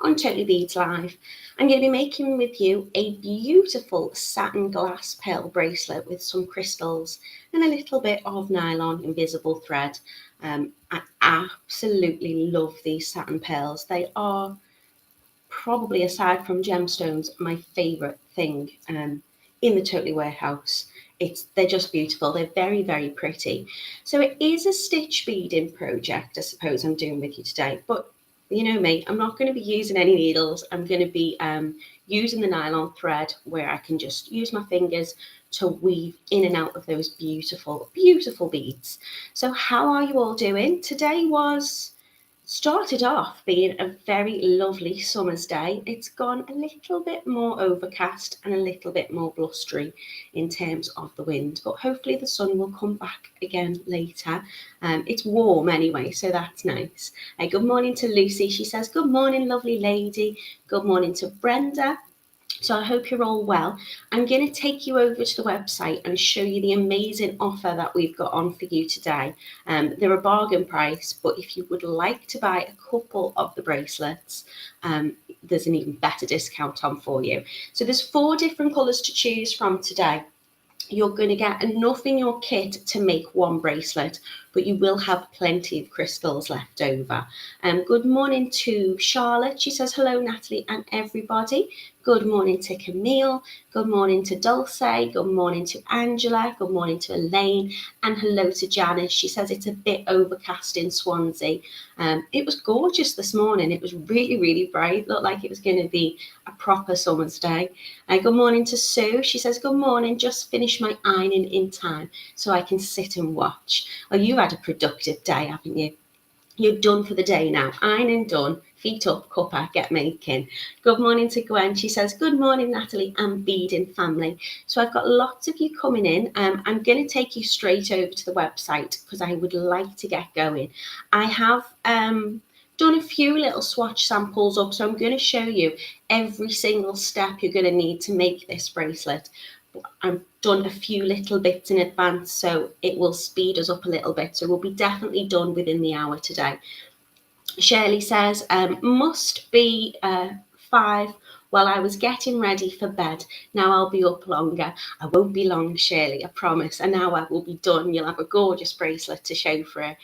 on Totally Beads Live. I'm going to be making with you a beautiful satin glass pearl bracelet with some crystals and a little bit of nylon invisible thread. I absolutely love these satin pearls. They are probably, aside from gemstones, my favourite thing in the Totally warehouse. They're just beautiful. They're very, very pretty. So it is a stitch beading project, I suppose I'm doing with you today. But you know me, I'm not going to be using any needles. I'm going to be using the nylon thread where I can just use my fingers to weave in and out of those beautiful, beautiful beads. So how are you all doing? Today started off being a very lovely summer's day. It's gone a little bit more overcast and a little bit more blustery in terms of the wind, but hopefully the sun will come back again later. It's warm anyway, so that's nice. Good morning to Lucy. She says, good morning, lovely lady. Good morning to Brenda. So I hope you're all well. I'm going to take you over to the website and show you the amazing offer that we've got on for you today. They're a bargain price, but if you would like to buy a couple of the bracelets, there's an even better discount on for you. So there's 4 different colours to choose from today. You're going to get enough in your kit to make 1 bracelet, but you will have plenty of crystals left over. Good morning to Charlotte. She says, hello, Natalie and everybody. Good morning to Camille. Good morning to Dulce. Good morning to Angela. Good morning to Elaine. And hello to Janice. She says it's a bit overcast in Swansea. It was gorgeous this morning. It was really, really bright. Looked like it was going to be a proper summer's day. Good morning to Sue. She says, good morning. Just finished my ironing in time so I can sit and watch. Well, you had a productive day, haven't you? You're done for the day now. Ironing done. Feet up, cuppa, get making. Good morning to Gwen. She says, good morning, Natalie and beading family. So I've got lots of you coming in. I'm going to take you straight over to the website because I would like to get going. I have done a few little swatch samples up, so I'm going to show you every single step you're going to need to make this bracelet. I've done a few little bits in advance, so it will speed us up a little bit. So we'll be definitely done within the hour today. Shirley says, must be 5 while I was getting ready for bed. Now I'll be up longer. I won't be long, Shirley, I promise. An hour will be done. You'll have a gorgeous bracelet to show for it.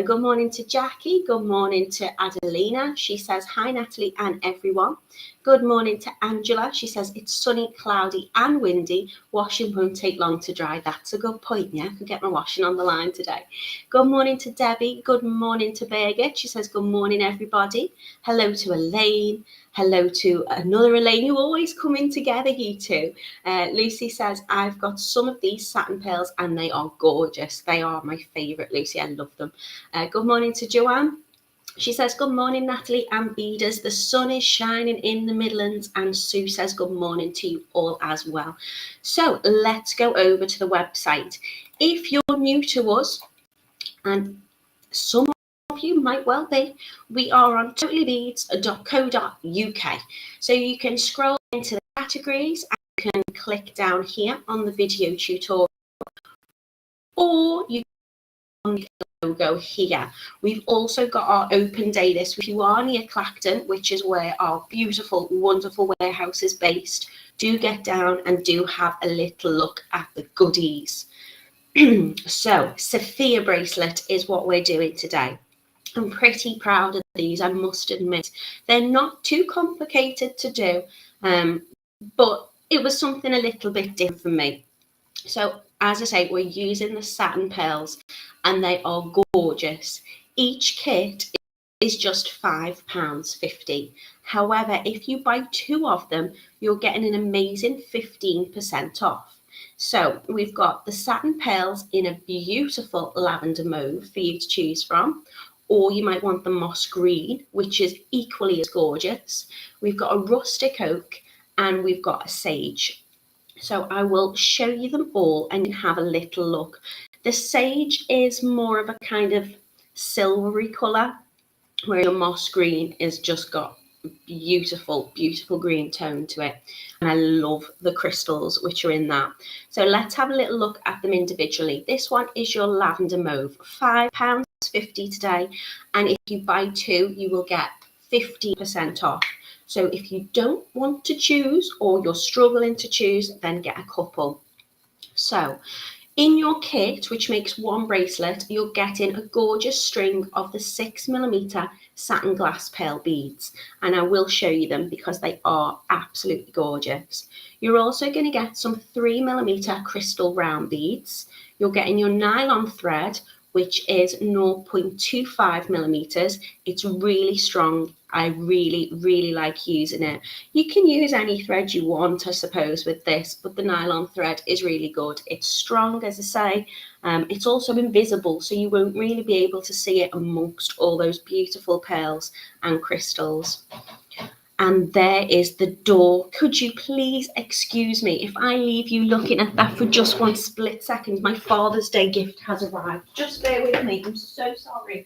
Good morning to Jackie. Good morning to Adelina. She says, hi, Natalie and everyone. Good morning to Angela. She says, it's sunny, cloudy and windy. Washing won't take long to dry. That's a good point, yeah? I could get my washing on the line today. Good morning to Debbie. Good morning to Birgit. She says, good morning, everybody. Hello to Elaine. Hello to another Elaine. You always come in together, you two. Lucy says, I've got some of these satin pearls and they are gorgeous. They are my favourite, Lucy. I love them. Good morning to Joanne. She says, good morning, Natalie and beaders. The sun is shining in the Midlands. And Sue says, good morning to you all as well. So let's go over to the website. If you're new to us, and some of you might well be, we are on TotallyBeads.co.uk. So you can scroll into the categories and you can click down here on the video tutorial, or you can logo here. We've also got our open day list. If you are near Clacton, which is where our beautiful, wonderful warehouse is based, do get down and do have a little look at the goodies. So Sophia bracelet is what we're doing today. I'm pretty proud of these, I must admit. They're not too complicated to do, but it was something a little bit different for me. So as I say, we're using the satin pearls and they are gorgeous. Each kit is just £5.50. However, if you buy 2 of them, you're getting an amazing 15% off. So we've got the satin pearls in a beautiful lavender mauve for you to choose from, or you might want the moss green, which is equally as gorgeous. We've got a rustic oak and we've got a sage. So I will show you them all and have a little look. The sage is more of a kind of silvery colour, where your moss green is just got beautiful, beautiful green tone to it. And I love the crystals which are in that. So let's have a little look at them individually. This one is your lavender mauve, £5.50 today. And if you buy 2, you will get 50% off. So if you don't want to choose or you're struggling to choose, then get a couple. So in your kit, which makes one bracelet, you're getting a gorgeous string of the 6mm satin glass pearl beads. And I will show you them because they are absolutely gorgeous. You're also going to get some 3mm crystal round beads. You're getting your nylon thread, which is 0.25mm. It's really strong. I really like using it. You can use any thread you want, I suppose, with this, but the nylon thread is really good. It's strong, as I say. It's also invisible, so you won't really be able to see it amongst all those beautiful pearls and crystals. And there is the door. Could you please excuse me if I leave you looking at that for just one split second? My Father's Day gift has arrived. Just bear with me. I'm so sorry.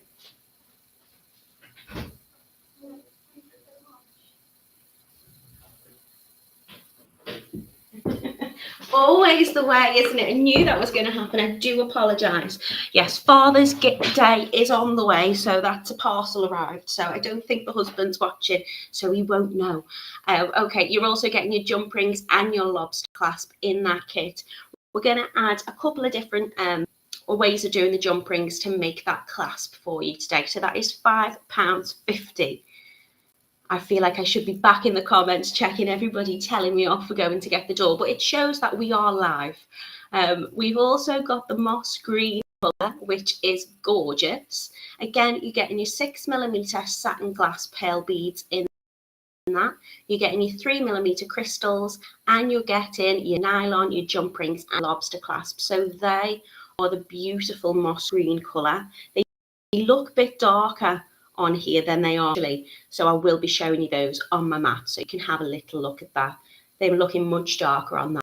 Always the way, isn't it? I knew that was going to happen. I do apologise. Yes, Father's Day is on the way, so that's a parcel arrived. So I don't think the husband's watching, so he won't know. Okay, you're also getting your jump rings and your lobster clasp in that kit. We're going to add a couple of different ways of doing the jump rings to make that clasp for you today. So that is £5.50. I feel like I should be back in the comments checking everybody telling me off for going to get the door, but it shows that we are live. We've also got the moss green colour, which is gorgeous. Again, you're getting your 6mm satin glass pearl beads in that. You're getting your 3mm crystals, and you're getting your nylon, your jump rings and lobster clasp. So they are the beautiful moss green colour. They look a bit darker on here than they are actually, so I will be showing you those on my mat so you can have a little look at that. They were looking much darker on that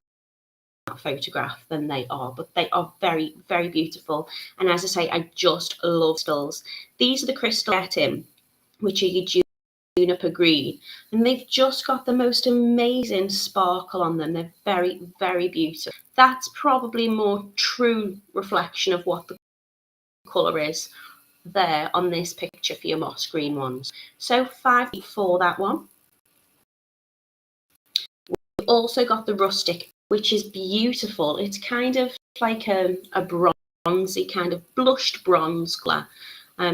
photograph than they are, but they are very beautiful. And as I say, I just love crystals. These are the crystal getting, which are your juniper green, and they've just got the most amazing sparkle on them. They're very beautiful. That's probably a more true reflection of what the colour is there on this picture for your moss green ones. So £5 for that one. We've also got the rustic, which is beautiful. It's kind of like a bronzy, kind of blushed bronze colour.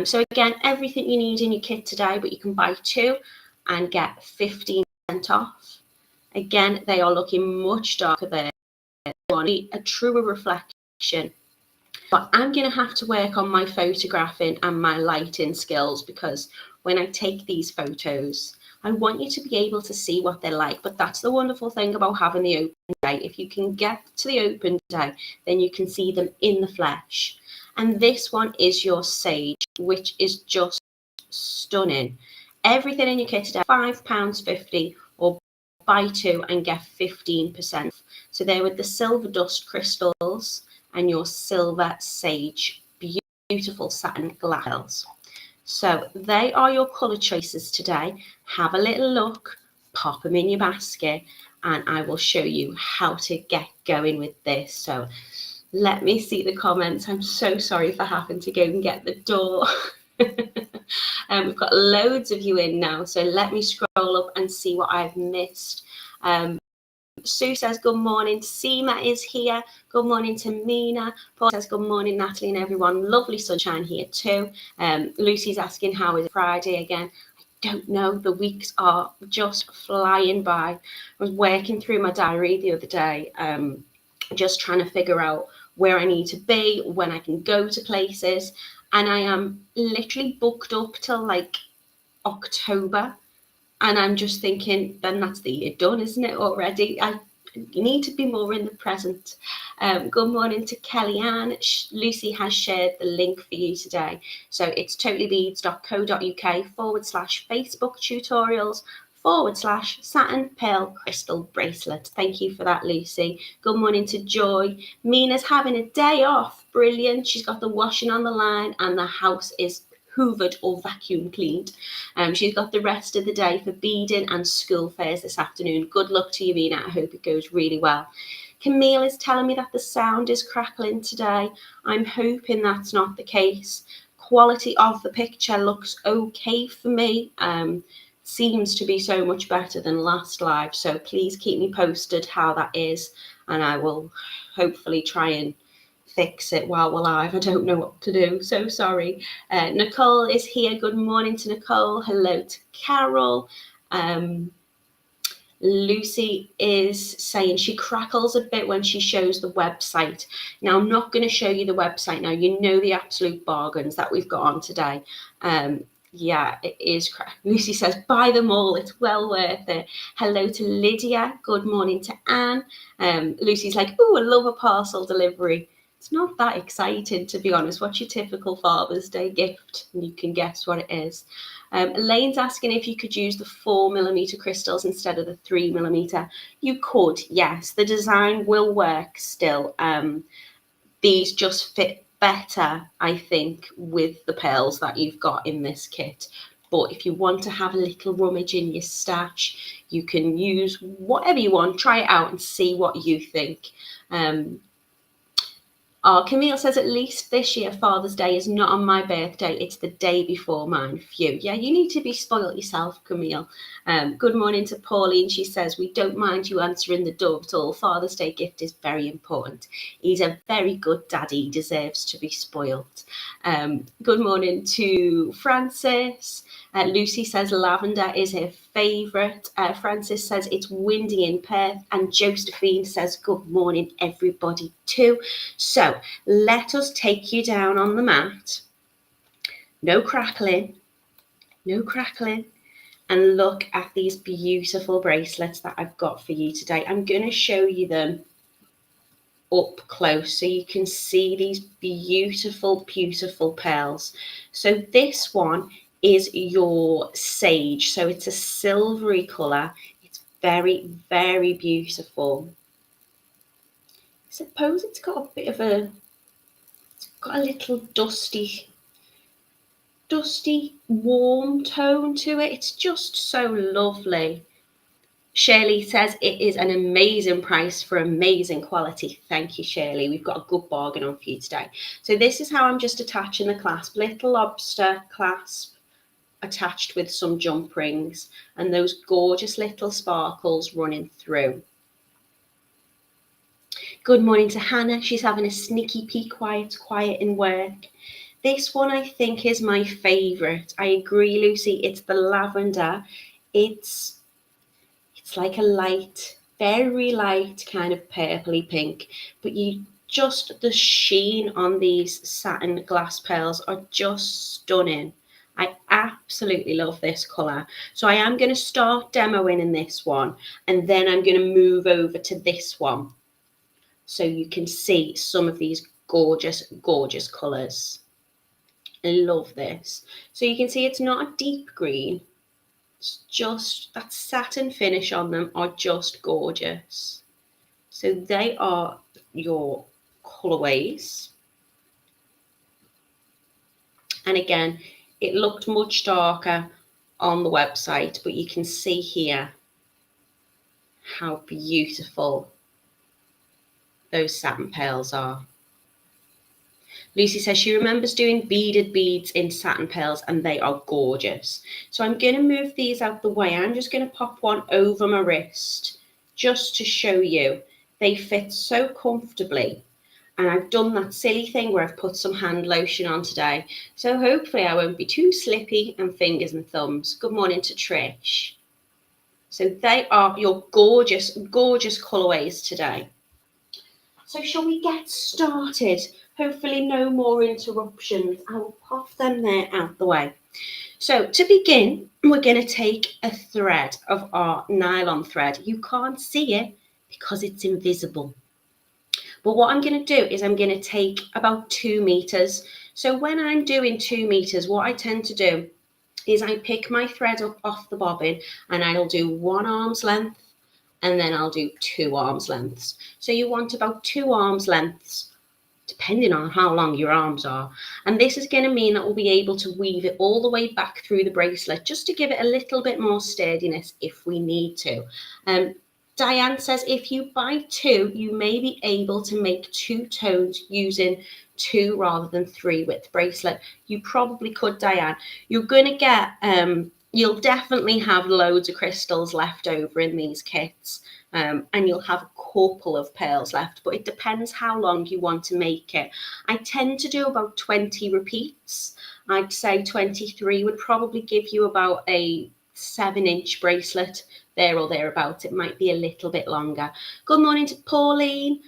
So again, everything you need in your kit today, but you can buy two and get 15% off. Again, they are looking much darker there. A truer reflection. But I'm going to have to work on my photographing and my lighting skills, because when I take these photos, I want you to be able to see what they're like. But that's the wonderful thing about having the open day. If you can get to the open day, then you can see them in the flesh. And this one is your sage, which is just stunning. Everything in your kit today, £5.50, or buy two and get 15%. So they're with the silver dust crystals and your silver sage, beautiful satin glass. So they are your colour choices today. Have a little look, pop them in your basket, and I will show you how to get going with this. So let me see the comments. I'm so sorry for having to go and get the door. We've got loads of you in now, so let me scroll up and see what I've missed. Sue says good morning. Seema is here. Good morning to Mina. Paul says good morning, Natalie and everyone. Lovely sunshine here too. Lucy's asking how is it Friday again. I don't know. The weeks are just flying by. I was working through my diary the other day, just trying to figure out where I need to be, when I can go to places, and I am literally booked up till like October. And I'm just thinking, then that's the year done, isn't it, already? You need to be more in the present. Good morning to Kellyanne. Lucy has shared the link for you today. So it's totallybeads.co.uk/Facebook tutorials/satin pearl crystal bracelet. Thank you for that, Lucy. Good morning to Joy. Mina's having a day off. Brilliant. She's got the washing on the line and the house is hoovered or vacuum cleaned. She's got the rest of the day for beading and school fairs this afternoon. Good luck to you, Mina. I hope it goes really well. Camille is telling me that the sound is crackling today. I'm hoping that's not the case. quality of the picture looks okay for me. Seems to be so much better than last live, so please keep me posted how that is, and I will hopefully try and fix it while we're live. I don't know what to do, so sorry. Nicole is here. Good morning to Nicole. Hello to Carol. Lucy is saying she crackles a bit when she shows the website. Now, I'm not going to show you the website now. You know the absolute bargains that we've got on today. Yeah, it is. Lucy says, buy them all. It's well worth it. Hello to Lydia. Good morning to Anne. Lucy's like, oh, I love a parcel delivery. It's not that exciting, to be honest. What's your typical Father's Day gift? And you can guess what it is. Elaine's asking if you could use the 4mm crystals instead of the 3mm. You could, yes. The design will work still. These just fit better, I think, with the pearls that you've got in this kit. But if you want to have a little rummage in your stash, you can use whatever you want. Try it out and see what you think. Camille says, at least this year, Father's Day is not on my birthday. It's the day before mine. Phew. Yeah, you need to be spoiled yourself, Camille. Good morning to Pauline. She says, we don't mind you answering the door at all. Father's Day gift is very important. He's a very good daddy. He deserves to be spoiled. Good morning to Francis. Lucy says lavender is her favourite. Francis says it's windy in Perth. And Josephine says good morning, everybody, too. So let us take you down on the mat. No crackling. No crackling. And look at these beautiful bracelets that I've got for you today. I'm going to show you them up close so you can see these beautiful, beautiful pearls. So this one is your sage. So it's a silvery colour. It's very, very beautiful. I suppose it's got a bit of it's got a little dusty, warm tone to it. It's just so lovely. Shirley says it is an amazing price for amazing quality. Thank you, Shirley. We've got a good bargain on for you today. So this is how I'm just attaching the clasp. Little lobster clasp attached with some jump rings and those gorgeous little sparkles running through. Good morning to Hannah. She's having a sneaky peek while it's quiet in work. This one I think is my favourite. I agree, Lucy. It's the lavender. It's like a light, very light kind of purpley pink, but the sheen on these satin glass pearls are just stunning. I absolutely love this colour. So I am going to start demoing in this one, and then I'm going to move over to this one so you can see some of these gorgeous, gorgeous colours. I love this. So you can see it's not a deep green. It's just that satin finish on them are just gorgeous. So they are your colourways. And again, it looked much darker on the website, but you can see here how beautiful those satin pearls are. Lucy says she remembers doing beaded beads in satin pearls and they are gorgeous. So I'm going to move these out the way. I'm just going to pop one over my wrist just to show you. They fit so comfortably. And I've done that silly thing where I've put some hand lotion on today. So hopefully I won't be too slippy and fingers and thumbs. Good morning to Trish. So they are your gorgeous, gorgeous colourways today. So shall we get started? Hopefully no more interruptions. I will pop them there out the way. So to begin, we're going to take a thread of our nylon thread. You can't see it because it's invisible. But what I'm going to do is I'm going to take about 2 meters. So when I'm doing 2 meters, what I tend to do is I pick my thread up off the bobbin and I'll do 1 arm's length and then I'll do 2 arm's lengths. So you want about 2 arm's lengths, depending on how long your arms are. And this is going to mean that we'll be able to weave it all the way back through the bracelet just to give it a little bit more sturdiness if we need to. Diane says, if you buy two, you may be able to make two tones using 2 rather than 3 with the bracelet. You probably could, Diane. You're going to get, you'll definitely have loads of crystals left over in these kits. And you'll have a couple of pearls left, but it depends how long you want to make it. I tend to do about 20 repeats. I'd say 23 would probably give you about a 7-inch bracelet, there or thereabouts. It might be a little bit longer. Good morning to Pauline.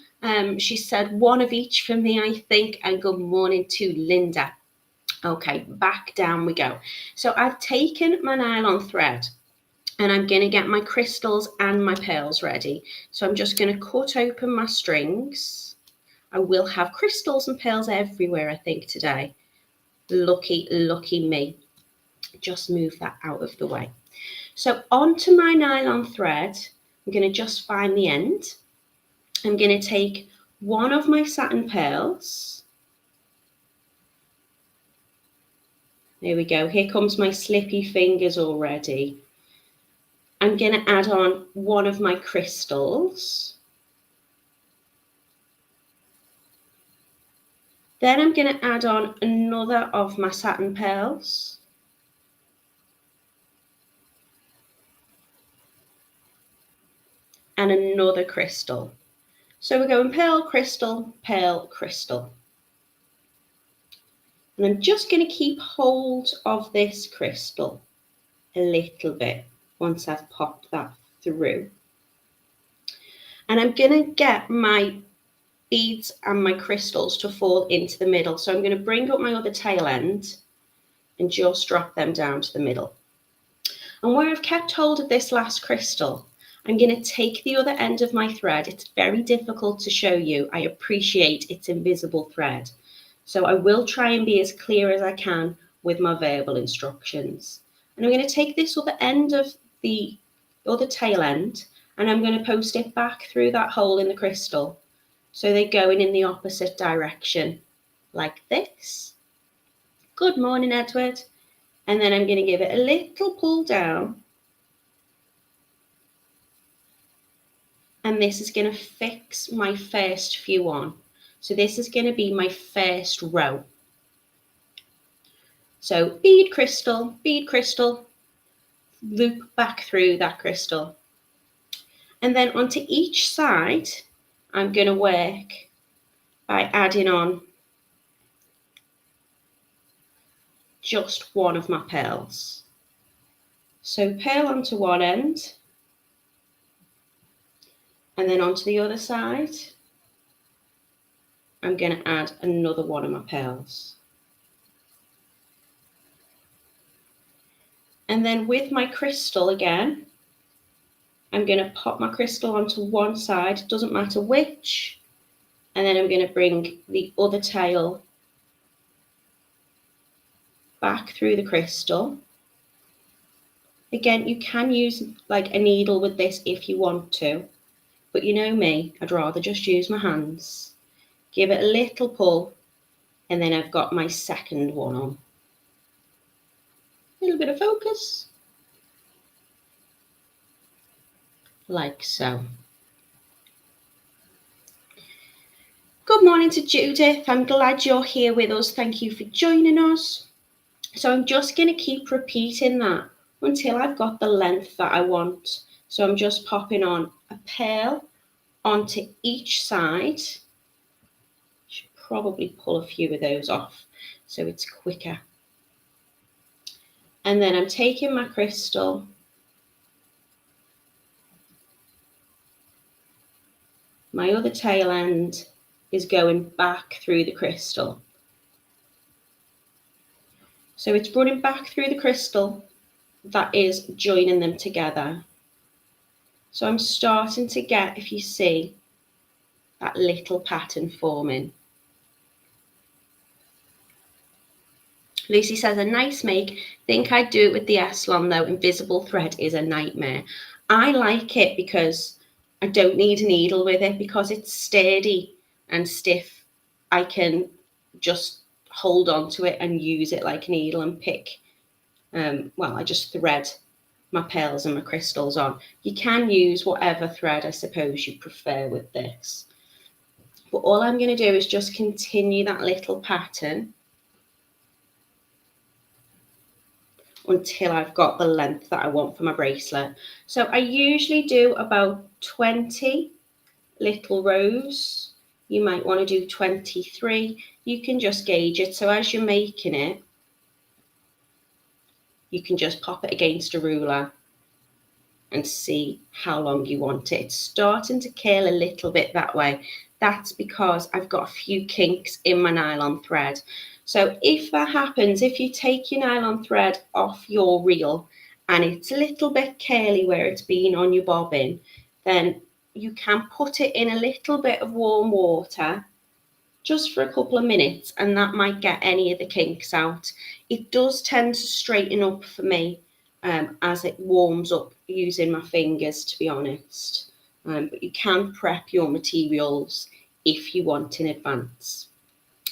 She said 1 of each for me, I think, and good morning to Linda. Okay, back down we go. So I've taken my nylon thread and I'm going to get my crystals and my pearls ready. So I'm just going to cut open my strings. I will have crystals and pearls everywhere, I think, today. Lucky, lucky me. Just move that out of the way. So onto my nylon thread, I'm going to just find the end. I'm going to take one of my satin pearls. There we go. Here comes my slippy fingers already. I'm going to add on one of my crystals. Then I'm going to add on another of my satin pearls. And another crystal. So we're going pearl, crystal, pearl, crystal. And I'm just going to keep hold of this crystal a little bit once I've popped that through. And I'm going to get my beads and my crystals to fall into the middle. So I'm going to bring up my other tail end and just drop them down to the middle. And where I've kept hold of this last crystal, I'm going to take the other end of my thread. It's very difficult to show you. I appreciate it's invisible thread. So I will try and be as clear as I can with my verbal instructions. And I'm going to take this other end of the other tail end and I'm going to post it back through that hole in the crystal. So they're going in the opposite direction, like this. Good morning, Edward. And then I'm going to give it a little pull down. And this is going to fix my first few on. So this is going to be my first row. So bead, crystal, loop back through that crystal. And then onto each side, I'm going to work by adding on just one of my pearls. So pearl onto one end, and then onto the other side, I'm going to add another one of my pearls. And then with my crystal again, I'm going to pop my crystal onto one side, doesn't matter which, and then I'm going to bring the other tail back through the crystal. Again, you can use like a needle with this if you want to, but you know me, I'd rather just use my hands. Give it a little pull, and then I've got my second one on. A little bit of focus, like so. Good morning to Judith. I'm glad you're here with us. Thank you for joining us. So I'm just going to keep repeating that until I've got the length that I want. So I'm just popping on a pearl onto each side. Should probably pull a few of those off so it's quicker. And then I'm taking my crystal, my other tail end is going back through the crystal. So it's running back through the crystal, that is joining them together. So I'm starting to get, if you see, that little pattern forming. Lucy says, a nice make. Think I'd do it with the Eslon though. Invisible thread is a nightmare. I like it because I don't need a needle with it because it's sturdy and stiff. I can just hold on to it and use it like a needle and pick. Well, I just thread my pearls and my crystals on. You can use whatever thread I suppose you prefer with this. But all I'm going to do is just continue that little pattern until I've got the length that I want for my bracelet. So I usually do about 20 little rows. You might want to do 23. You can just gauge it. So as you're making it, you can just pop it against a ruler and see how long you want it. It's starting to curl a little bit that way. That's because I've got a few kinks in my nylon thread. So if that happens, if you take your nylon thread off your reel and it's a little bit curly where it's been on your bobbin, then you can put it in a little bit of warm water just for a couple of minutes, and that might get any of the kinks out. It does tend to straighten up for me as it warms up using my fingers, to be honest. But you can prep your materials if you want in advance.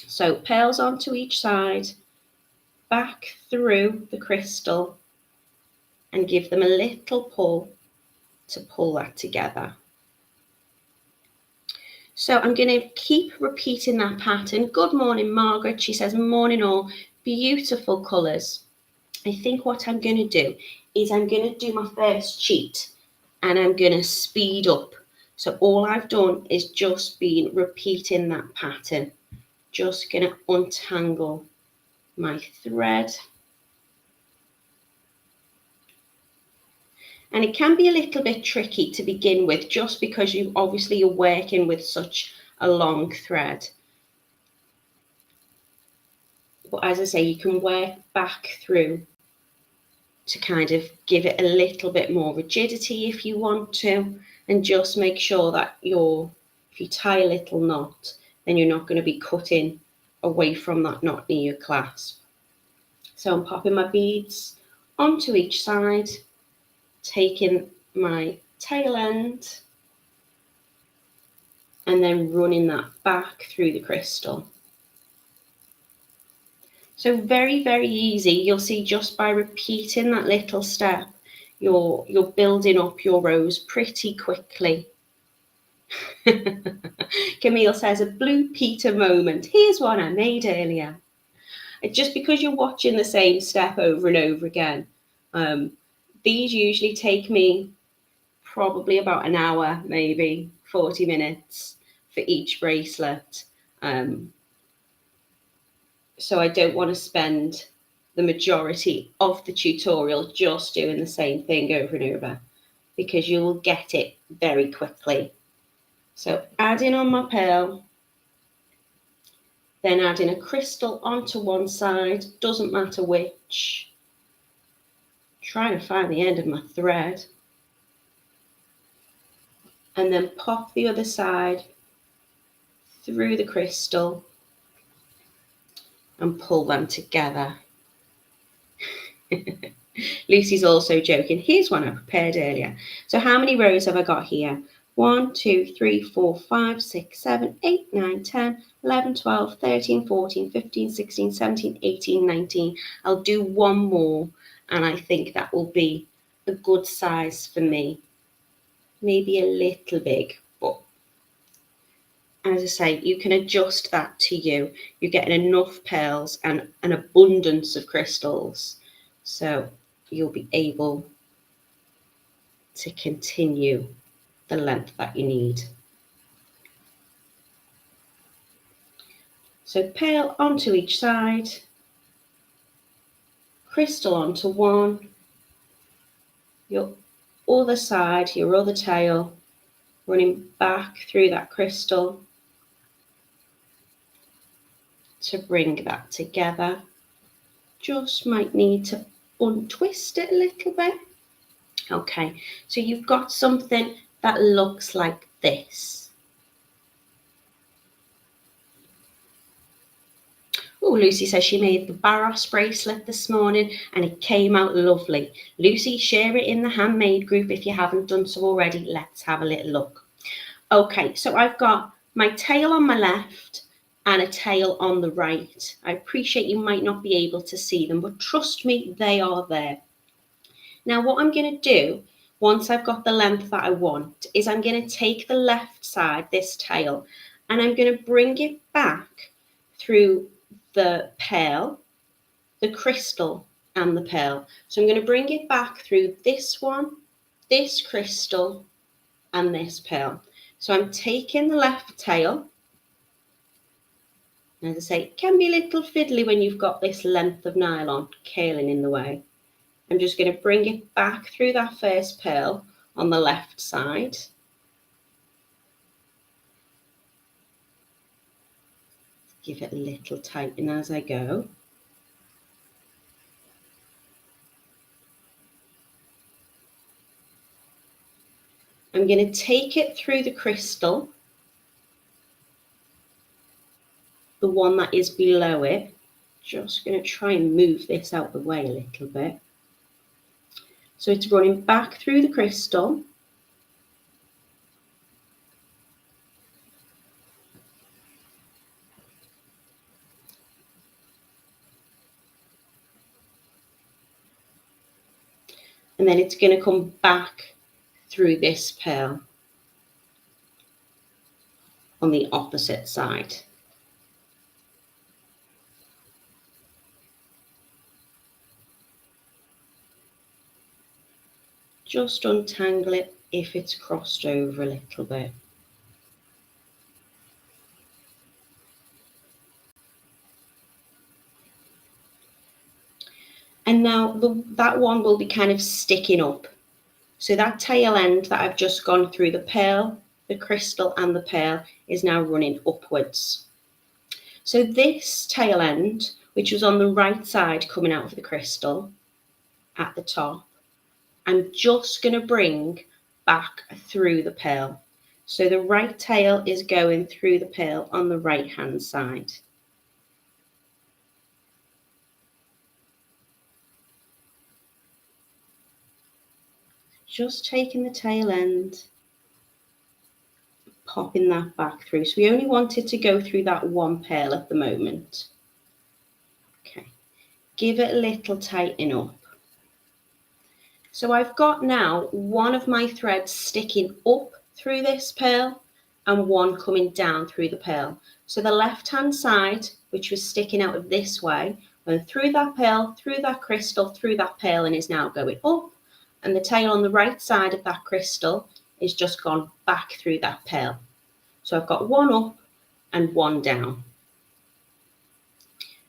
So pearls onto each side, back through the crystal, and give them a little pull to pull that together. So I'm going to keep repeating that pattern. Good morning, Margaret. She says, morning all. Beautiful colours. I think what I'm going to do is I'm going to do my first cheat and I'm going to speed up. So all I've done is just been repeating that pattern. Just going to untangle my thread. And it can be a little bit tricky to begin with, just because you're working with such a long thread. But as I say, you can work back through to kind of give it a little bit more rigidity if you want to, and just make sure that if you tie a little knot, then you're not going to be cutting away from that knot near your clasp. So I'm popping my beads onto each side, taking my tail end and then running that back through the crystal. So very, very easy. You'll see just by repeating that little step, you're building up your rows pretty quickly. Camille says, a Blue Peter moment. Here's one I made earlier. Just because you're watching the same step over and over again, these usually take me probably about an hour, maybe 40 minutes for each bracelet. So I don't want to spend the majority of the tutorial just doing the same thing over and over, because you will get it very quickly. So adding on my pearl, then adding a crystal onto one side, doesn't matter which. Trying to find the end of my thread. And then pop the other side through the crystal and pull them together. Lucy's also joking. Here's one I prepared earlier. So how many rows have I got here? 1, 2, 3, 4, 5, 6, 7, 8, 9, 10, 11, 12, 13, 14, 15, 16, 17, 18, 19. I'll do one more, and I think that will be a good size for me. Maybe a little big, but as I say, you can adjust that to you. You're getting enough pearls and an abundance of crystals, so you'll be able to continue the length that you need. So pearl onto each side, crystal onto one, your other side, your other tail, running back through that crystal to bring that together. Just might need to untwist it a little bit. Okay, so you've got something that looks like this. Oh, Lucy says she made the Barros bracelet this morning and it came out lovely. Lucy, share it in the handmade group if you haven't done so already. Let's have a little look. Okay, so I've got my tail on my left and a tail on the right. I appreciate you might not be able to see them, but trust me, they are there. Now what I'm going to do, once I've got the length that I want, is I'm going to take the left side, this tail, and I'm going to bring it back through the pearl, the crystal and the pearl. So I'm going to bring it back through this one, this crystal and this pearl. So I'm taking the left tail. As I say, it can be a little fiddly when you've got this length of nylon curling in the way. I'm just going to bring it back through that first pearl on the left side. Give it a little tightening as I go. I'm going to take it through the crystal, the one that is below it. Just going to try and move this out the way a little bit. So it's running back through the crystal. And then it's going to come back through this pearl on the opposite side. Just untangle it if it's crossed over a little bit. And now that one will be kind of sticking up. So that tail end that I've just gone through, the pearl, the crystal and the pearl, is now running upwards. So this tail end, which was on the right side coming out of the crystal at the top, I'm just going to bring back through the pearl. So the right tail is going through the pearl on the right hand side. Just taking the tail end, popping that back through. So we only wanted to go through that one pearl at the moment. Okay, give it a little tightening up. So I've got now one of my threads sticking up through this pearl and one coming down through the pearl. So the left hand side, which was sticking out of this way, went through that pearl, through that crystal, through that pearl, and is now going up. And the tail on the right side of that crystal is just gone back through that pearl. So I've got one up and one down.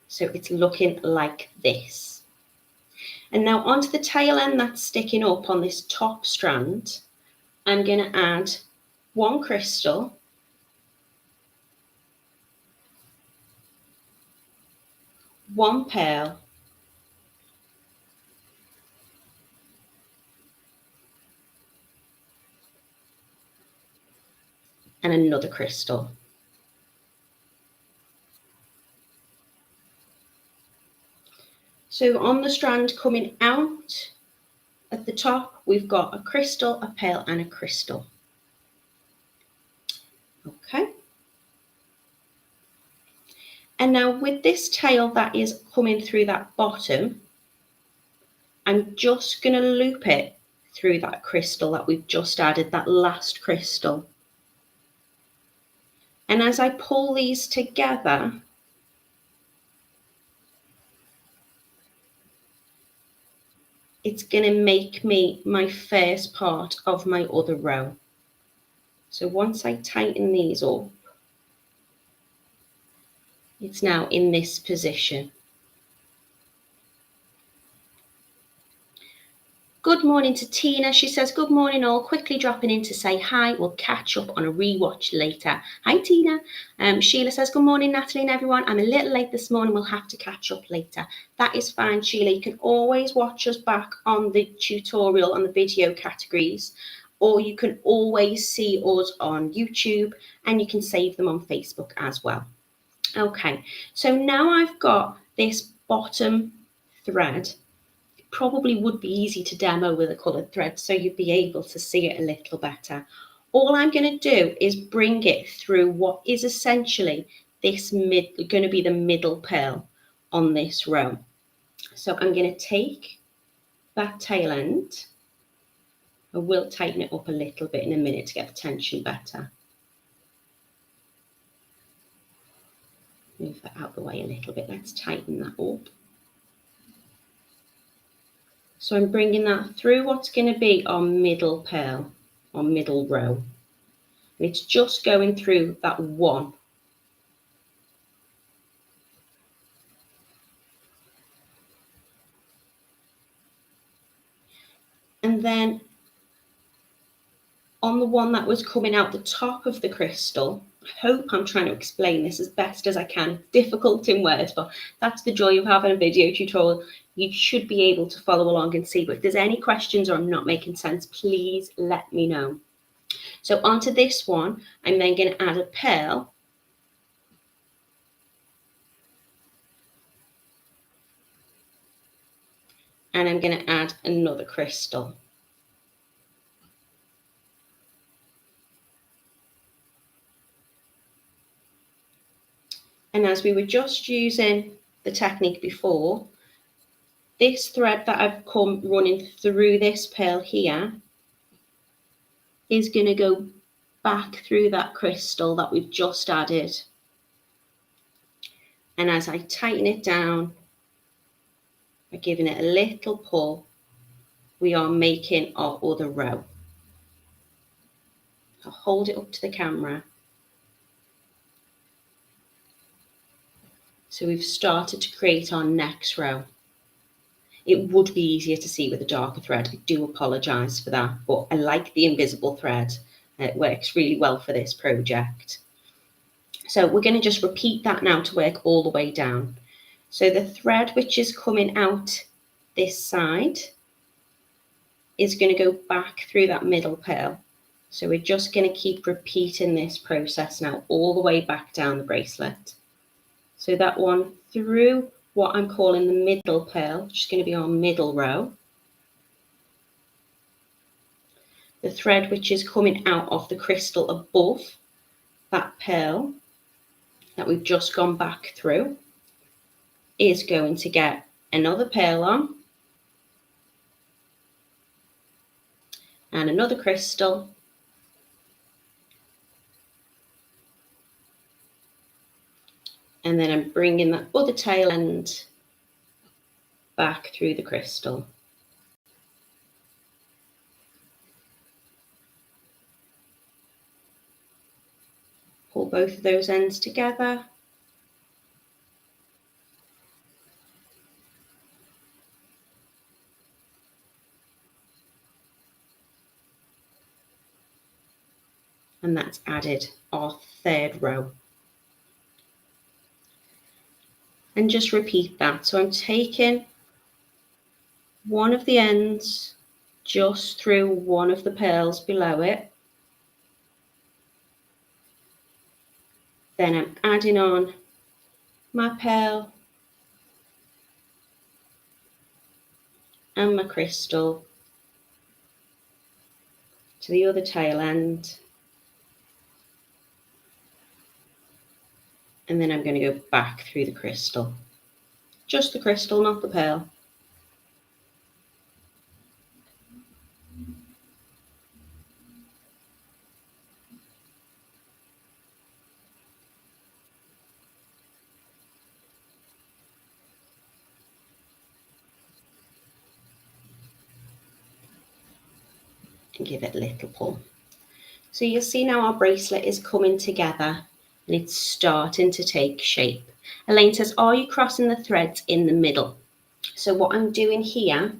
So it's looking like this. And now onto the tail end that's sticking up on this top strand, I'm going to add one crystal, one pearl, and another crystal. So on the strand coming out at the top, we've got a crystal, a pearl, and a crystal. Okay. And now with this tail that is coming through that bottom, I'm just going to loop it through that crystal that we've just added, that last crystal. And as I pull these together, it's going to make me my first part of my other row. So once I tighten these up, it's now in this position. Good morning to Tina. She says, good morning all. Quickly dropping in to say hi. We'll catch up on a rewatch later. Hi, Tina. Sheila says, good morning, Natalie and everyone. I'm a little late this morning. We'll have to catch up later. That is fine, Sheila. You can always watch us back on the tutorial on the video categories, or you can always see us on YouTube, and you can save them on Facebook as well. Okay, so now I've got this bottom thread. Probably would be easy to demo with a coloured thread so you'd be able to see it a little better. All I'm going to do is bring it through what is essentially this going to be the middle pearl on this row. So I'm going to take that tail end. I will tighten it up a little bit in a minute to get the tension better. Move that out the way a little bit. Let's tighten that up. So I'm bringing that through what's going to be our middle pearl, our middle row. And it's just going through that one. And then on the one that was coming out the top of the crystal, I hope I'm trying to explain this as best as I can. Difficult in words, but that's the joy of having a video tutorial. You should be able to follow along and see. But if there's any questions or I'm not making sense, please let me know. So onto this one, I'm then going to add a pearl. And I'm going to add another crystal. And as we were just using the technique before, this thread that I've come running through this pearl here is going to go back through that crystal that we've just added. And as I tighten it down, by giving it a little pull, we are making our other row. I'll hold it up to the camera. So we've started to create our next row. It would be easier to see with a darker thread. I do apologise for that, but I like the invisible thread. It works really well for this project. So we're going to just repeat that now to work all the way down. So the thread which is coming out this side is going to go back through that middle pearl. So we're just going to keep repeating this process now all the way back down the bracelet. So that one through what I'm calling the middle pearl, which is going to be our middle row. The thread which is coming out of the crystal above that pearl that we've just gone back through is going to get another pearl on and another crystal, and then I'm bringing that other tail end back through the crystal. Pull both of those ends together. And that's added our third row. And just repeat that. So I'm taking one of the ends just through one of the pearls below it. Then I'm adding on my pearl and my crystal to the other tail end. And then I'm going to go back through the crystal. Just the crystal, not the pearl. And give it a little pull. So you'll see now our bracelet is coming together and it's starting to take shape. Elaine says, are you crossing the threads in the middle? So what I'm doing here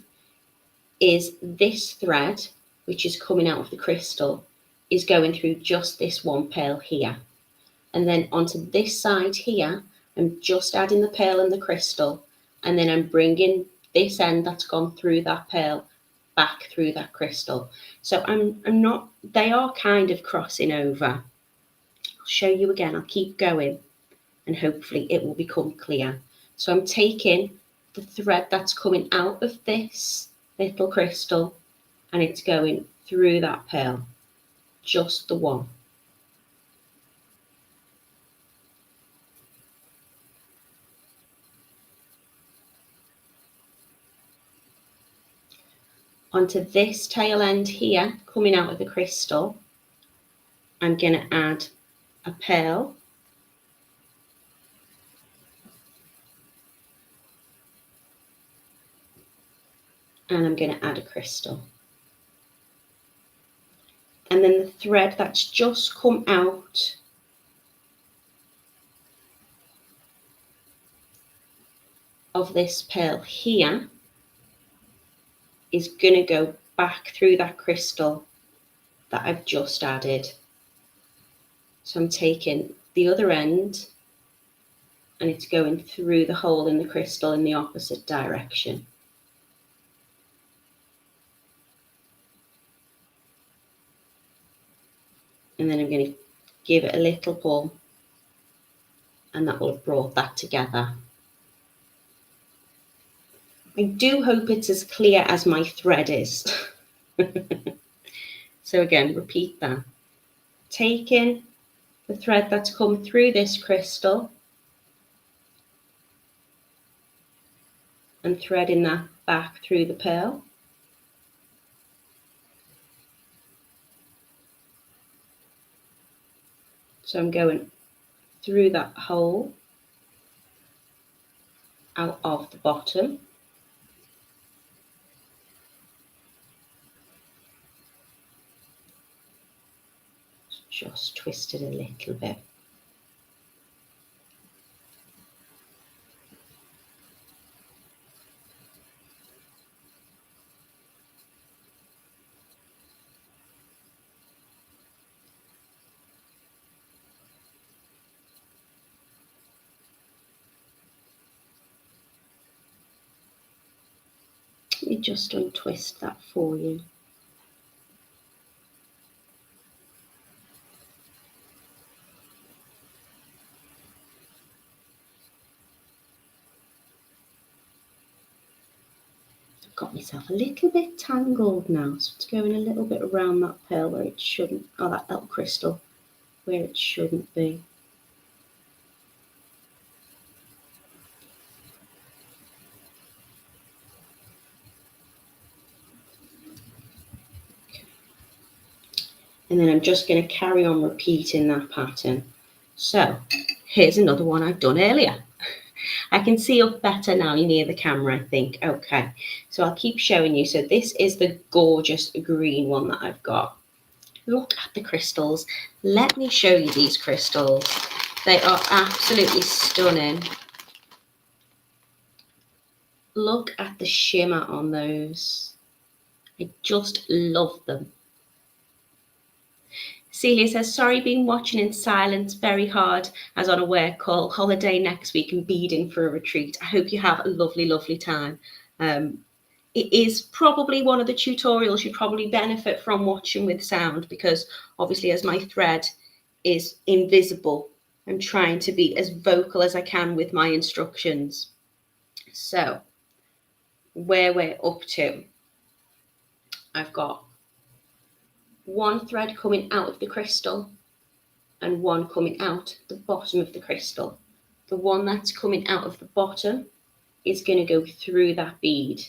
is this thread, which is coming out of the crystal, is going through just this one pearl here. And then onto this side here, I'm just adding the pearl and the crystal. And then I'm bringing this end that's gone through that pearl back through that crystal. So I'm not, they are kind of crossing over. I'll show you again, I'll keep going and hopefully it will become clear. So I'm taking the thread that's coming out of this little crystal and it's going through that pearl, just the one. Onto this tail end here, coming out of the crystal, I'm going to add a pearl. And I'm going to add a crystal. And then the thread that's just come out of this pearl here is going to go back through that crystal that I've just added. So I'm taking the other end and it's going through the hole in the crystal in the opposite direction. And then I'm going to give it a little pull and that will have brought that together. I do hope it's as clear as my thread is. So again, repeat that. Taking the thread that's come through this crystal and threading that back through the pearl. So I'm going through that hole out of the bottom. Just twist it a little bit. Let me just untwist that for you. Got myself a little bit tangled now, so it's going a little bit around that pearl where it shouldn't, or that little crystal where it shouldn't be. And then I'm just going to carry on repeating that pattern. So here's another one I've done earlier. I can see up better now near the camera, I think. Okay, so I'll keep showing you. So this is the gorgeous green one that I've got. Look at the crystals. Let me show you these crystals. They are absolutely stunning. Look at the shimmer on those. I just love them. Celia says, sorry, been watching in silence, very hard as on a work call, holiday next week and beading for a retreat. I hope you have a lovely, lovely time. It is probably one of the tutorials you'd probably benefit from watching with sound, because obviously as my thread is invisible, I'm trying to be as vocal as I can with my instructions. So where we're up to, I've got one thread coming out of the crystal and one coming out the bottom of the crystal. The one that's coming out of the bottom is going to go through that bead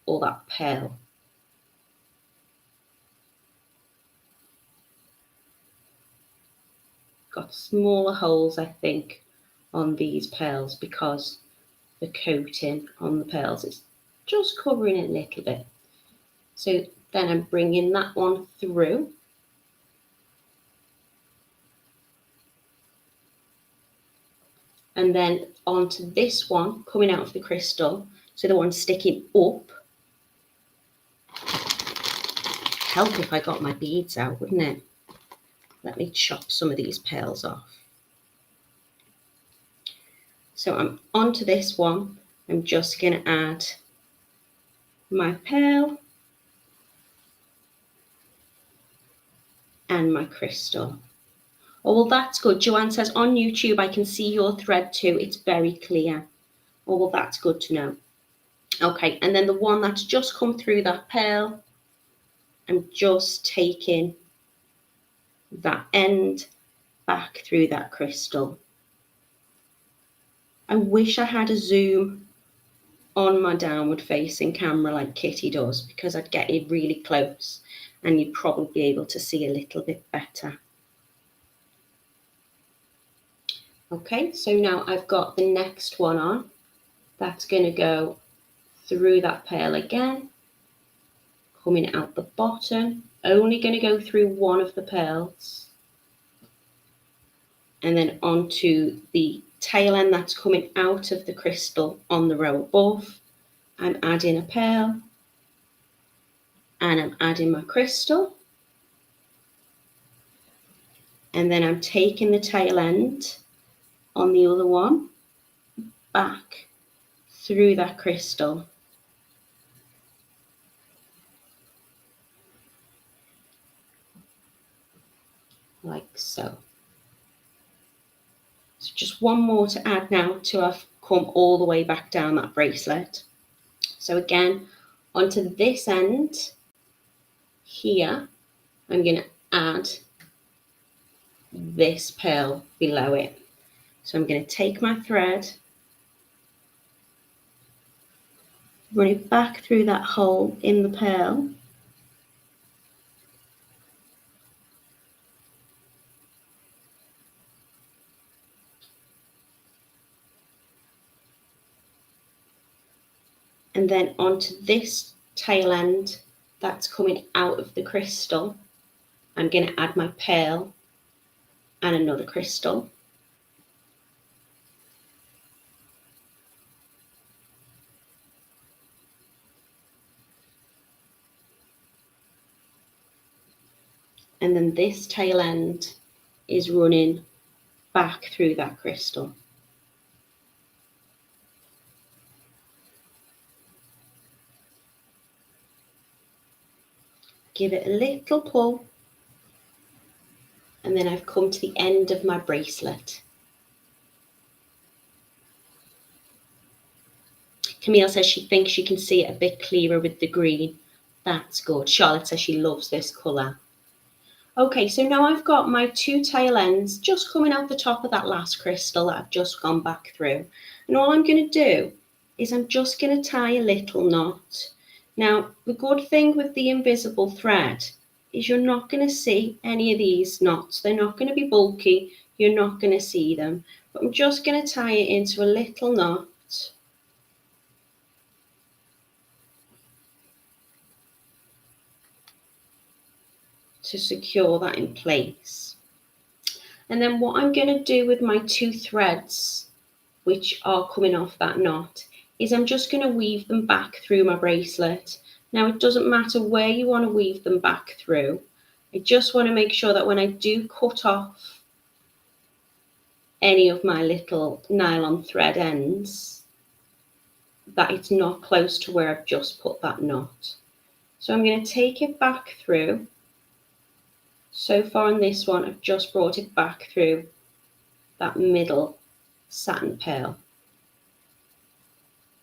or that pearl. Got smaller holes, I think, on these pearls because the coating on the pearls is just covering it a little bit. So then I'm bringing that one through. And then onto this one coming out of the crystal. So the one sticking up. Help if I got my beads out, wouldn't it? Let me chop some of these pearls off. So I'm onto this one. I'm just going to add my pearl and my crystal. Oh, well, that's good. Joanne says, on YouTube, I can see your thread too. It's very clear. Oh, well, that's good to know. Okay, and then the one that's just come through that pearl, I'm just taking that end back through that crystal. I wish I had a zoom on my downward facing camera like Kitty does, because I'd get it really close and you'd probably be able to see a little bit better. Okay, so now I've got the next one on. That's going to go through that pearl again, coming out the bottom, only going to go through one of the pearls, and then onto the tail end that's coming out of the crystal on the row above. I'm adding a pearl and I'm adding my crystal, and then I'm taking the tail end on the other one back through that crystal, like so. So just one more to add now to have come all the way back down that bracelet. So again, onto this end here, I'm going to add this pearl below it. So I'm going to take my thread, run it back through that hole in the pearl, and then onto this tail end that's coming out of the crystal, I'm going to add my pearl and another crystal. And then this tail end is running back through that crystal. Give it a little pull, and then I've come to the end of my bracelet. Camille says she thinks she can see it a bit clearer with the green. That's good. Charlotte says she loves this colour. Okay, so now I've got my two tail ends just coming out the top of that last crystal that I've just gone back through. And all I'm going to do is I'm just going to tie a little knot. Now, the good thing with the invisible thread is you're not going to see any of these knots. They're not going to be bulky. You're not going to see them. But I'm just going to tie it into a little knot. To secure that in place. And then what I'm going to do with my two threads, which are coming off that knot, is I'm just going to weave them back through my bracelet. Now, it doesn't matter where you want to weave them back through. I just want to make sure that when I do cut off any of my little nylon thread ends, that it's not close to where I've just put that knot. So I'm going to take it back through. So far on this one, I've just brought it back through that middle satin pearl.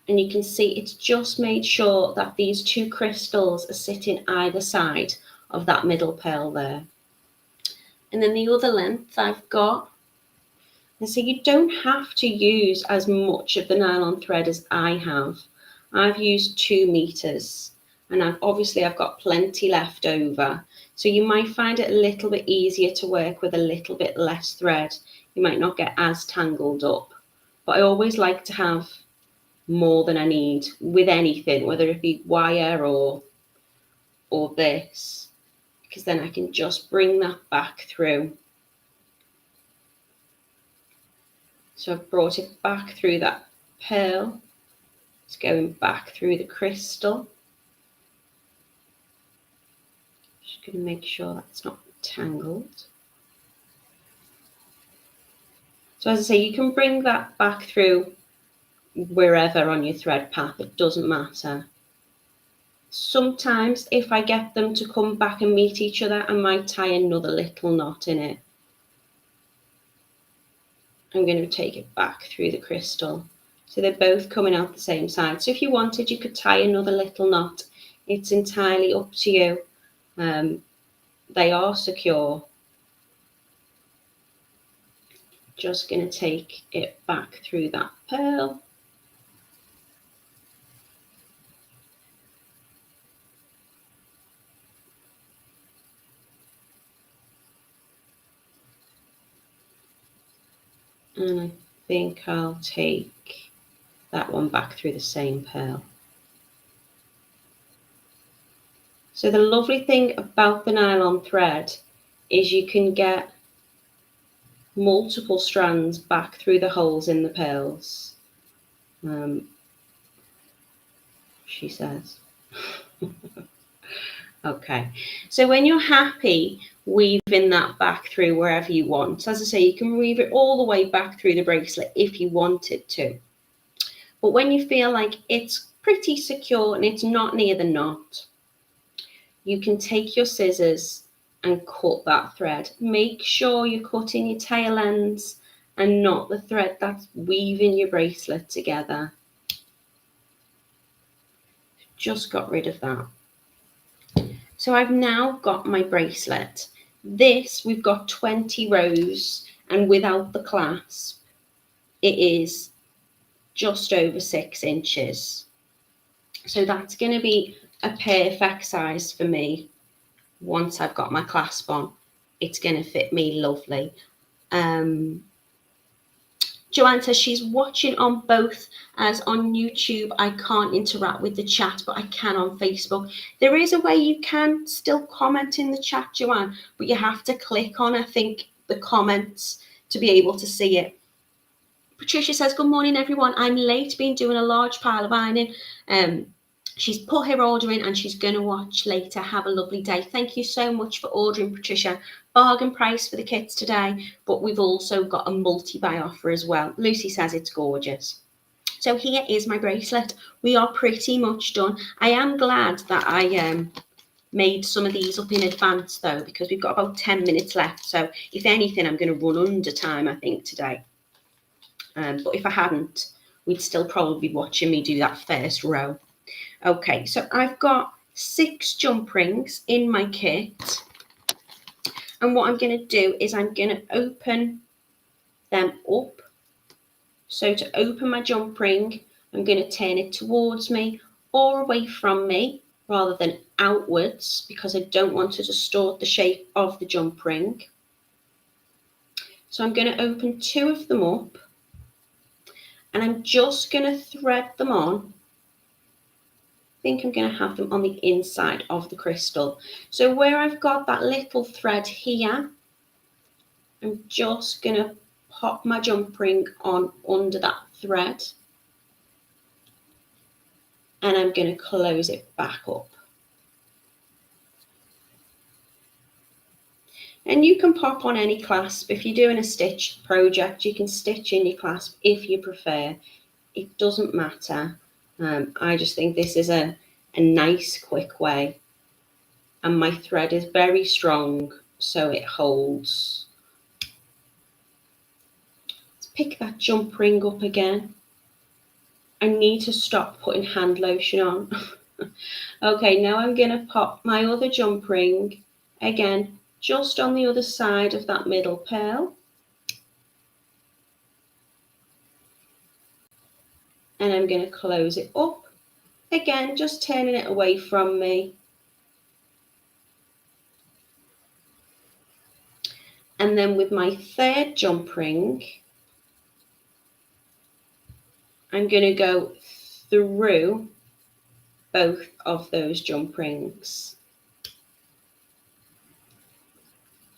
And you can see it's just made sure that these two crystals are sitting either side of that middle pearl there. And then the other length I've got, and so you don't have to use as much of the nylon thread as I have. I've used 2 meters, and I've got plenty left over. So you might find it a little bit easier to work with a little bit less thread. You might not get as tangled up, but I always like to have more than I need with anything, whether it be wire or this, because then I can just bring that back through. So I've brought it back through that pearl. It's going back through the crystal. Just going to make sure that's not tangled. So as I say, you can bring that back through wherever on your thread path, it doesn't matter. Sometimes if I get them to come back and meet each other, I might tie another little knot in it. I'm going to take it back through the crystal. So they're both coming out the same side. So if you wanted, you could tie another little knot. It's entirely up to you. They are secure. Just going to take it back through that pearl. And I think I'll take that one back through the same pearl. So the lovely thing about the nylon thread is you can get multiple strands back through the holes in the pearls, she says. Okay, so when you're happy weaving that back through wherever you want, as I say, you can weave it all the way back through the bracelet if you wanted to. But when you feel like it's pretty secure and it's not near the knot, you can take your scissors and cut that thread. Make sure you're cutting your tail ends and not the thread that's weaving your bracelet together. Just got rid of that. So I've now got my bracelet. This, we've got 20 rows, and without the clasp, it is just over 6 inches. So that's going to be a perfect size for me. Once I've got my clasp on, it's going to fit me lovely. Joanne says she's watching on both, as on YouTube I can't interact with the chat, but I can on Facebook. There is a way you can still comment in the chat, Joanne, but you have to click on, I think, the comments to be able to see it. Patricia says, good morning, everyone. I'm late, been doing a large pile of ironing. She's put her order in and she's going to watch later. Have a lovely day. Thank you so much for ordering, Patricia. Bargain price for the kits today, but we've also got a multi-buy offer as well. Lucy says it's gorgeous. So here is my bracelet. We are pretty much done. I am glad that I made some of these up in advance though, because we've got about 10 minutes left. So if anything, I'm going to run under time, I think, today. But if I hadn't, we'd still probably be watching me do that first row. Okay, so I've got 6 jump rings in my kit. And what I'm going to do is I'm going to open them up. So to open my jump ring, I'm going to turn it towards me or away from me rather than outwards, because I don't want to distort the shape of the jump ring. So I'm going to open 2 of them up. And I'm just going to thread them on. I think I'm going to have them on the inside of the crystal. So where I've got that little thread here, I'm just going to pop my jump ring on under that thread. And I'm going to close it back up. And you can pop on any clasp. If you're doing a stitch project, you can stitch in your clasp if you prefer. It doesn't matter. I just think this is a nice, quick way. And my thread is very strong, so it holds. Let's pick that jump ring up again. I need to stop putting hand lotion on. Okay, now I'm going to pop my other jump ring again, just on the other side of that middle pearl. And I'm going to close it up. Again, just turning it away from me. And then with my third jump ring, I'm going to go through both of those jump rings.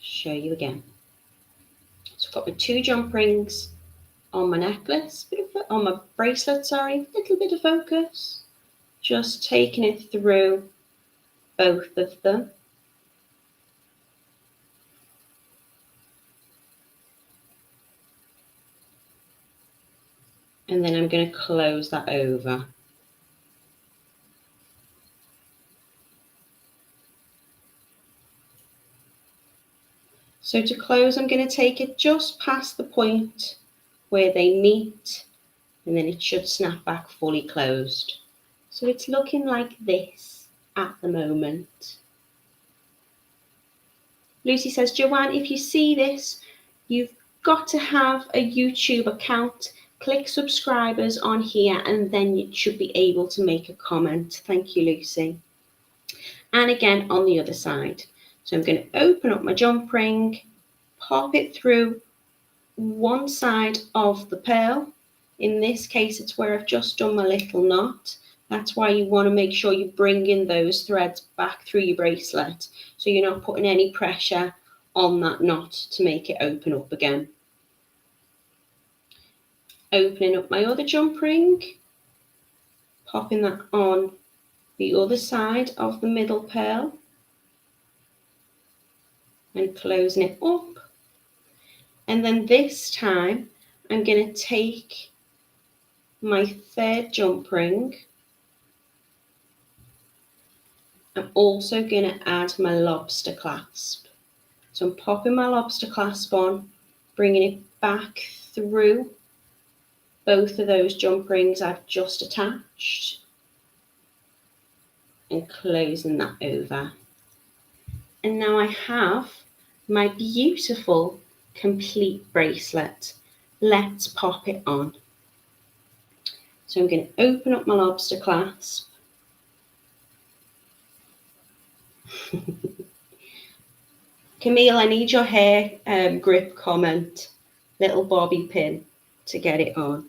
Show you again. So I've got my 2 jump rings on my necklace, on my bracelet, sorry, little bit of focus. Just taking it through both of them. And then I'm going to close that over. So to close, I'm going to take it just past the point where they meet, and then it should snap back fully closed. So it's looking like this at the moment. Lucy says, Joanne, if you see this, you've got to have a YouTube account. Click subscribers on here and then you should be able to make a comment. Thank you, Lucy. And again on the other side. So I'm going to open up my jump ring, pop it through one side of the pearl. In this case, it's where I've just done my little knot. That's why you want to make sure you bring in those threads back through your bracelet, so you're not putting any pressure on that knot to make it open up again. Opening up my other jump ring, popping that on the other side of the middle pearl and closing it up. And then this time I'm going to take my third jump ring. I'm also going to add my lobster clasp. So I'm popping my lobster clasp on, bringing it back through both of those jump rings I've just attached and closing that over. And now I have my beautiful complete bracelet. Let's pop it on. So I'm going to open up my lobster clasp. Camille, I need your hair grip comment, little bobby pin to get it on.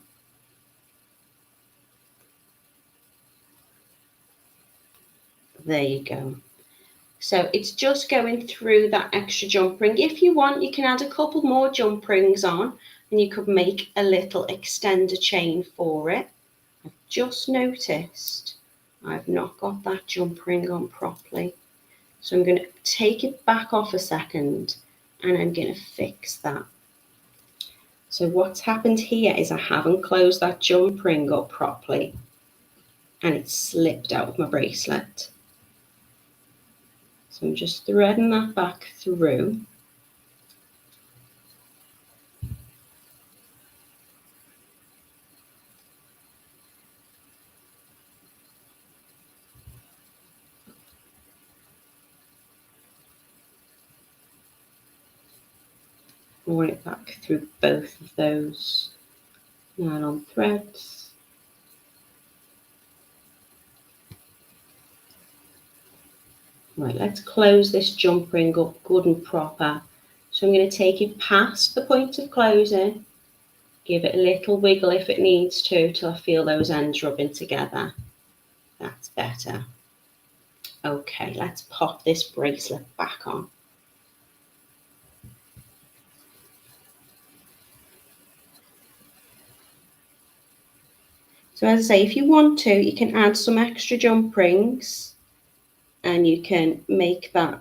There you go. So it's just going through that extra jump ring. If you want, you can add a couple more jump rings on and you could make a little extender chain for it. I've just noticed I've not got that jump ring on properly. So I'm going to take it back off a second and I'm going to fix that. So what's happened here is I haven't closed that jump ring up properly and it's slipped out of my bracelet. So I'm just threading that back through. Run it back through both of those nylon threads. Right, let's close this jump ring up good and proper. So I'm going to take it past the point of closing, give it a little wiggle if it needs to till I feel those ends rubbing together. That's better. Okay, let's pop this bracelet back on. So as I say, if you want to, you can add some extra jump rings and you can make that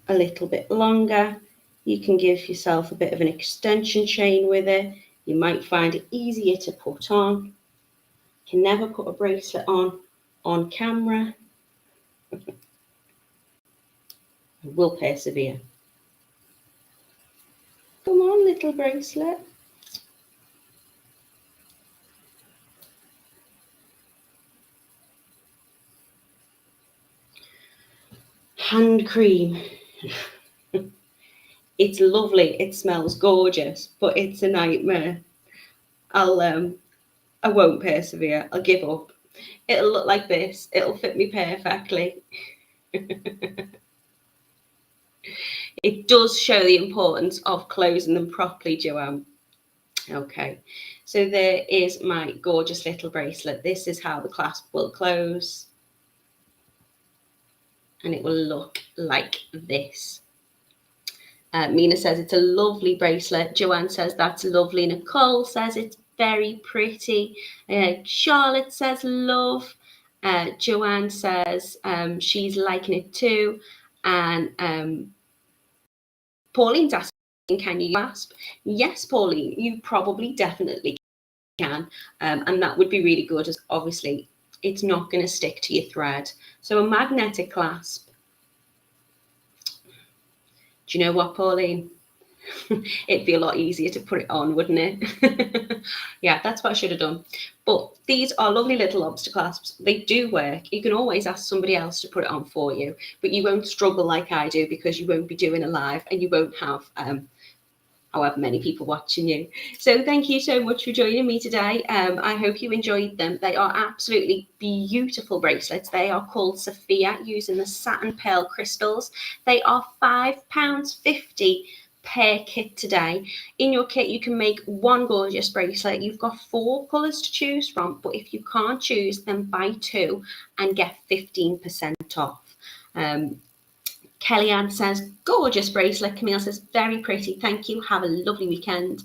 a little bit longer. You can give yourself a bit of an extension chain with it. You might find it easier to put on. You can never put a bracelet on camera. I will persevere. Come on, little bracelet. Hand cream. It's lovely. It smells gorgeous, but it's a nightmare. I won't persevere. I'll give up. It'll look like this. It'll fit me perfectly. It does show the importance of closing them properly, Joanne. Okay, so there is my gorgeous little bracelet. This is how the clasp will close. And it will look like this. Mina says it's a lovely bracelet. Joanne says that's lovely. Nicole says it's very pretty. Charlotte says love. Joanne says she's liking it too. And Pauline's asking, can you clasp? Yes, Pauline, you probably definitely can. And that would be really good, as obviously it's not going to stick to your thread. So a magnetic clasp. Do you know what, Pauline? It'd be a lot easier to put it on, wouldn't it? Yeah, that's what I should have done. But these are lovely little lobster clasps. They do work. You can always ask somebody else to put it on for you, but you won't struggle like I do because you won't be doing a live and you won't have however many people watching you. So thank you so much for joining me today. I hope you enjoyed them. They are absolutely beautiful bracelets. They are called Sophia, using the satin pearl crystals. They are £5.50 pair kit today. In your kit, you can make one gorgeous bracelet. You've got 4 colours to choose from, but if you can't choose, then buy 2 and get 15% off. Kellyanne says, gorgeous bracelet. Camille says, very pretty. Thank you. Have a lovely weekend.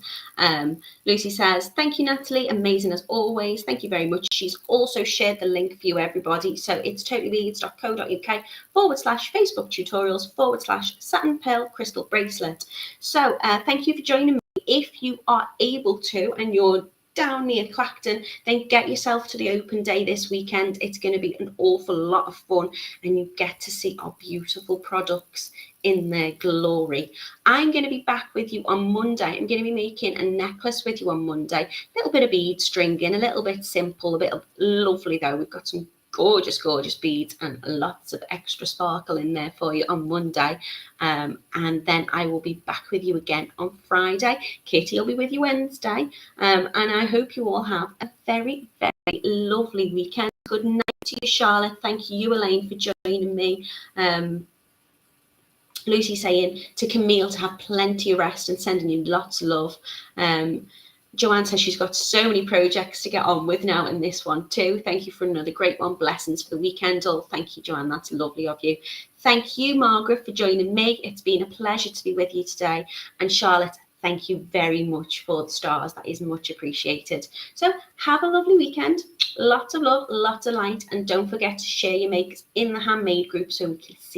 Lucy says, thank you, Natalie. Amazing as always. Thank you very much. She's also shared the link for you, everybody. So it's totallybeads.co.uk/Facebook tutorials /satin pearl crystal bracelet. So thank you for joining me. If you are able to and you're down near Clacton, then get yourself to the open day this weekend. It's going to be an awful lot of fun and you get to see our beautiful products in their glory. I'm going to be back with you on Monday. I'm going to be making a necklace with you on Monday. A little bit of bead stringing, a little bit simple, a bit of lovely though. We've got some gorgeous beads and lots of extra sparkle in there for you on Monday, and then I will be back with you again on Friday. Katie will be with you Wednesday, and I hope you all have a very lovely weekend. Good night to you, Charlotte. Thank you, Elaine, for joining me. Lucy saying to Camille to have plenty of rest and sending you lots of love. Joanne says she's got so many projects to get on with now, and this one too. Thank you for another great one. Blessings for the weekend. Oh, thank you, Joanne. That's lovely of you. Thank you, Margaret, for joining me. It's been a pleasure to be with you today. And Charlotte, thank you very much for the stars. That is much appreciated. So have a lovely weekend. Lots of love, lots of light, and don't forget to share your makes in the handmade group so we can see